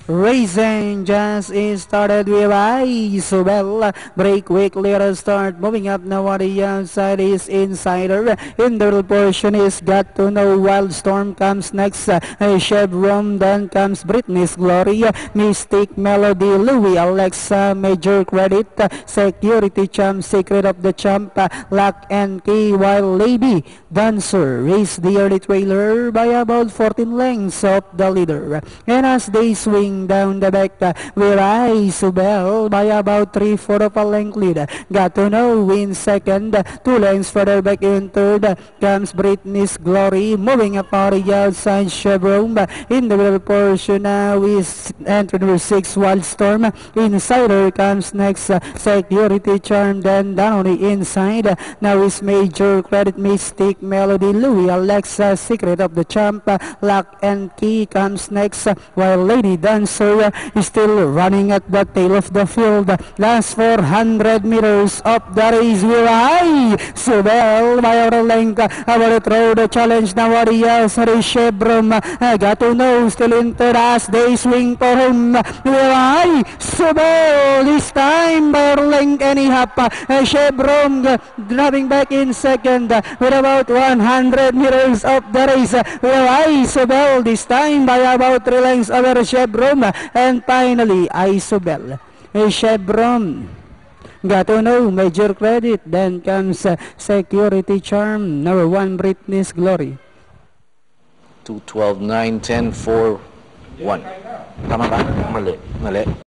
Racing just is started with Isabel. Break quick, little start. Moving up now on the outside is Insider. In the middle portion is Got to Know. Wildstorm comes next. Chevron, then comes Britney's Glory. Mystic Melody, Louis Alexa, Major Credit. Security Champ, Secret of the Champ. Lock and Key, while Lady Dancer race the early trailer by about 14 lengths of the leader. And as they swing down the back, with Isabel by about 3/4 of a length lead. Got to Know in second, 2 lengths further back in third comes Britney's Glory. Moving up on the outside, Chevron. In the middle portion now is entry number 6, Wildstorm. Insider comes next, Security Charm. Then down on the inside now is Major Credit, Mystic Melody, Louis Alexa, Secret of the Champ. Lock and Key comes next, while Lady Dancer is still running at the tail of the field. Last 400 meters of the race with Isabel by our length. About to throw the challenge now on the outside, Chevron. Got to Know still in third as they swing for him with Isabel. This time by our length and a half. Chevron dropping back in second with about 100 meters of the race with Isabel. This time by about 3 lengths over Chevron. And finally, Isabel. Chevron. Got to Know, Major Credit. Then comes Security Charm. Number 1, Britney's Glory. 2:12, 9, 10, 4, 1. Tama ba? Mali. Mali.